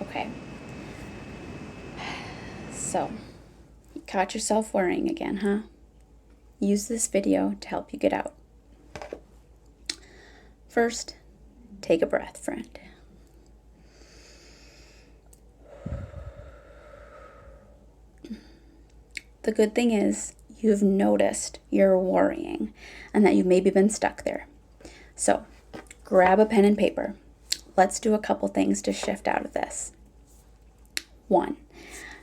Okay. So, you caught yourself worrying again, huh? Use this video to help you get out. First, take a breath, friend. The good thing is you've noticed you're worrying and that you've maybe been stuck there. So, grab a pen and paper. Let's do a couple things to shift out of this. 1,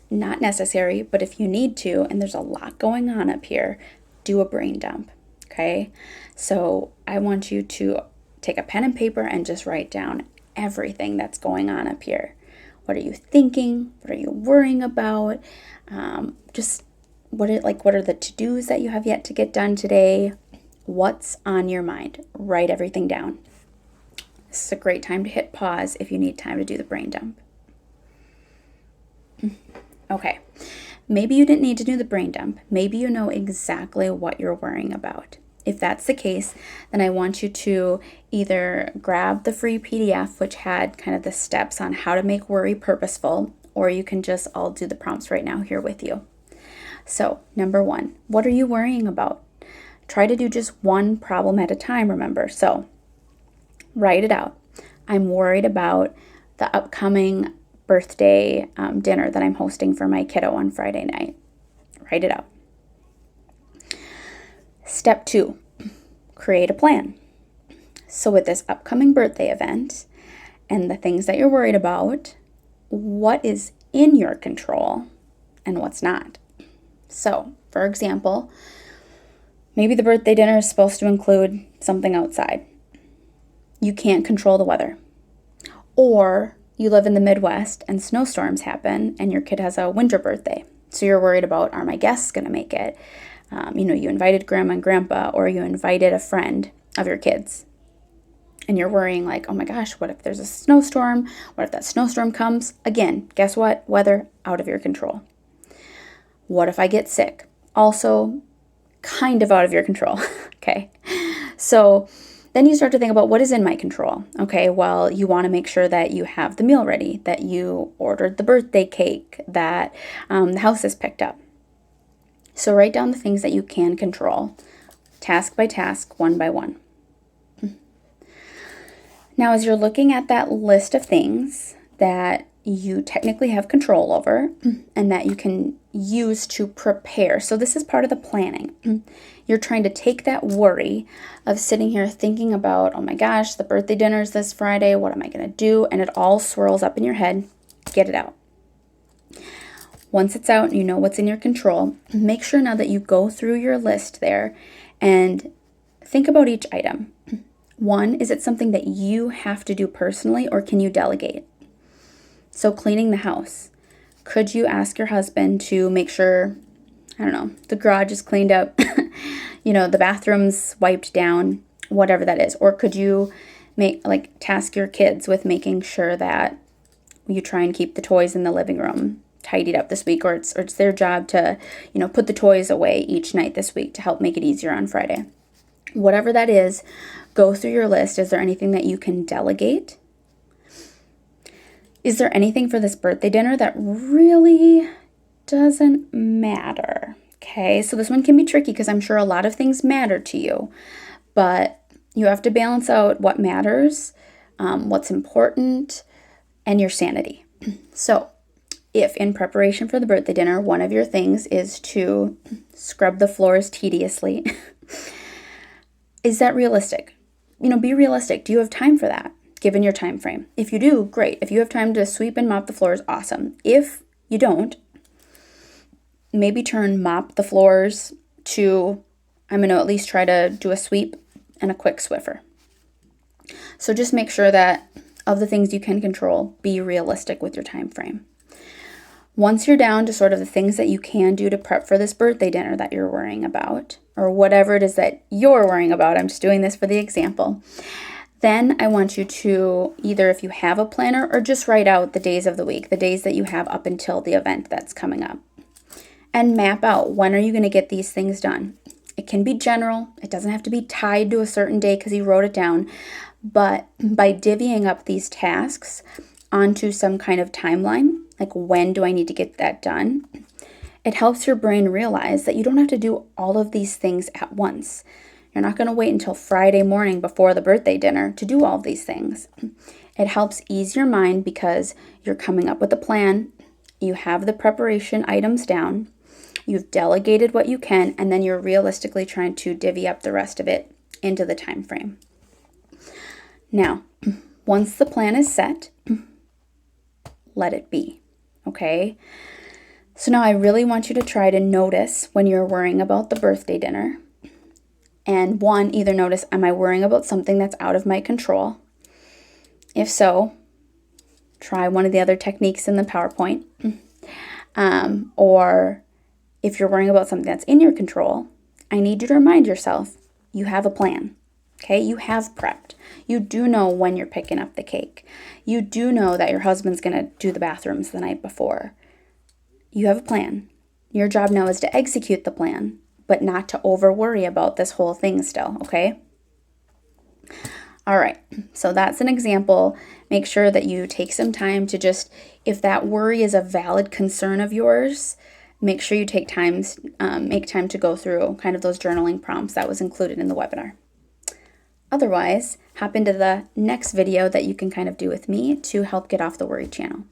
not necessary, but if you need to, and there's a lot going on up here, do a brain dump, okay? So I want you to take a pen and paper and just write down everything that's going on up here. What are you thinking? What are you worrying about? What are the to-dos that you have yet to get done today? What's on your mind? Write everything down. This is a great time to hit pause if you need time to do the brain dump. Okay, maybe you didn't need to do the brain dump. Maybe you know exactly what you're worrying about. If that's the case, then I want you to either grab the free PDF, which had kind of the steps on how to make worry purposeful, or you can just, I'll do the prompts right now here with you. So, number 1, what are you worrying about? Try to do just one problem at a time, remember. So, write it out. I'm worried about the upcoming birthday dinner that I'm hosting for my kiddo on Friday night. Write it out. Step 2, create a plan. So with this upcoming birthday event and the things that you're worried about, what is in your control and what's not? So, for example, maybe the birthday dinner is supposed to include something outside. You can't control the weather. Or you live in the Midwest and snowstorms happen and your kid has a winter birthday. So you're worried about, are my guests going to make it? You invited grandma and grandpa, or you invited a friend of your kids. And you're worrying like, oh my gosh, what if there's a snowstorm? What if that snowstorm comes? Again, guess what? Weather out of your control. What if I get sick? Also kind of out of your control. Okay. So then you start to think about what is in my control. Okay, well, you want to make sure that you have the meal ready, that you ordered the birthday cake, that the house is picked up. So write down the things that you can control, task by task, one by one. Now, as you're looking at that list of things that you technically have control over and that you can use to prepare. So this is part of the planning. You're trying to take that worry of sitting here thinking about, oh my gosh, the birthday dinner is this Friday. What am I going to do? And it all swirls up in your head. Get it out. Once it's out and you know what's in your control, make sure now that you go through your list there and think about each item. 1, is it something that you have to do personally, or can you delegate? So cleaning the house. Could you ask your husband to make sure, the garage is cleaned up, the bathroom's wiped down, whatever that is? Or could you task your kids with making sure that you try and keep the toys in the living room tidied up this week, or it's their job to, put the toys away each night this week to help make it easier on Friday. Whatever that is, go through your list. Is there anything that you can delegate? Is there anything for this birthday dinner that really doesn't matter? Okay, so this one can be tricky because I'm sure a lot of things matter to you, but you have to balance out what matters, what's important, and your sanity. So if in preparation for the birthday dinner, one of your things is to scrub the floors tediously, is that realistic? Be realistic. Do you have time for that, given your time frame? If you do, great. If you have time to sweep and mop the floors, awesome. If you don't, maybe turn mop the floors to, I'm going to at least try to do a sweep and a quick Swiffer. So just make sure that of the things you can control, be realistic with your time frame. Once you're down to sort of the things that you can do to prep for this birthday dinner that you're worrying about, or whatever it is that you're worrying about, I'm just doing this for the example, then I want you to either, if you have a planner, or just write out the days of the week, the days that you have up until the event that's coming up, and map out when are you going to get these things done. It can be general. It doesn't have to be tied to a certain day because you wrote it down. But by divvying up these tasks, onto some kind of timeline, like when do I need to get that done, it helps your brain realize that you don't have to do all of these things at once. You're not going to wait until Friday morning before the birthday dinner to do all of these things. It helps ease your mind because you're coming up with a plan, you have the preparation items down, you've delegated what you can, and then you're realistically trying to divvy up the rest of it into the time frame. Now, once the plan is set, let it be, okay? So now I really want you to try to notice when you're worrying about the birthday dinner. And one, either notice, am I worrying about something that's out of my control? If so, try one of the other techniques in the PowerPoint. Or if you're worrying about something that's in your control, I need you to remind yourself, you have a plan, okay? You have prepped. You do know when you're picking up the cake. You do know that your husband's going to do the bathrooms the night before. You have a plan. Your job now is to execute the plan, but not to over worry about this whole thing still, okay? All right, so that's an example. Make sure that you take some time to just, if that worry is a valid concern of yours, make sure you make time to go through kind of those journaling prompts that was included in the webinar. Otherwise, hop into the next video that you can kind of do with me to help get off the worry channel.